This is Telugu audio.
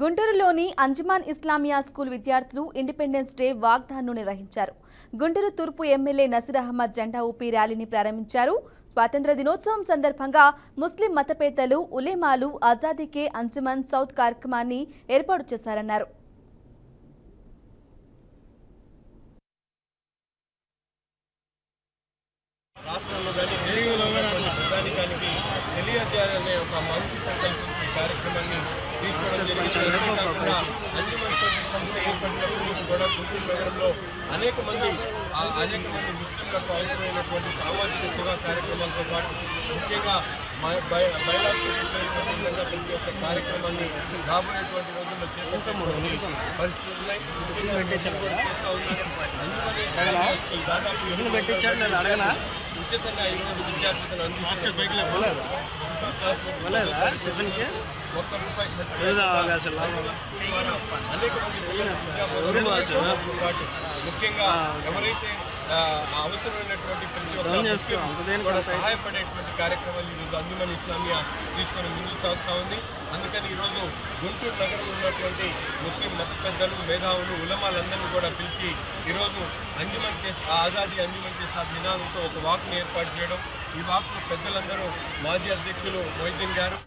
గుంటూరులోని అంజమాన్ ఇస్లామియా స్కూల్ విద్యార్థులు ఇండిపెండెన్స్ డే వాగ్దానం నిర్వహించారు. గుంటూరు తూర్పు ఎమ్మెల్యే నసీర్ అహ్మద్ జెండా ఊపి ర్యాలీని ప్రారంభించారు. స్వాతంత్ర దినోత్సవం సందర్భంగా ముస్లిం మత పెద్దలు, ఉలేమాలు ఆజాదీ కే అంజుమన్ సౌత్ కార్యక్రమాన్ని ఏర్పాటు చేశారన్నారు. రాష్ట్రంలో కానీ ప్రధానికానికి తెలియజేయాలనే ఒక మంచి సంకల్పించి ఈ కార్యక్రమాన్ని తీసుకోవడం జరిగింది. కాకుండా అంజుమన్ సంస్థ ఏర్పడినప్పుడు కూడా గుంటూరు నగరంలో అనేక మంది ముస్లింలకు అవసరమైనటువంటి సామాజిక సేవా కార్యక్రమాలతో పాటు ముఖ్యంగా బయలాడుతున్నటువంటి ప్రతి ఒక్క కార్యక్రమాన్ని రాబోయేటువంటి రోజుల్లో చేస్తూ ఉన్నాయి. దాదాపు ఉచితంగా ఈరోజు విద్యార్థులను అనేక మంది ముఖ్యంగా ఎవరైతే అవసరమైనటువంటి ప్రతి ఒక్క సహాయపడేటువంటి కార్యక్రమాలు ఈరోజు అంజుమన్ ఇస్లామియా తీసుకొని ముందుకు సాగుతూ ఉంది. అందుకని ఈరోజు గుంటూరు నగరంలో ఉన్నటువంటి ముస్లిం మత పెద్దలు, మేధావులు, ఉలమాలందరినీ కూడా పిలిచి ఈరోజు ఆజాదీ అంజుమన్ కే సాత్ నినాదంతో ఒక వాక్ను ఏర్పాటు చేయడం. ఈ వాక్ను పెద్దలందరూ మాజీ అధ్యక్షులు మొయిద్దీన్ గారు,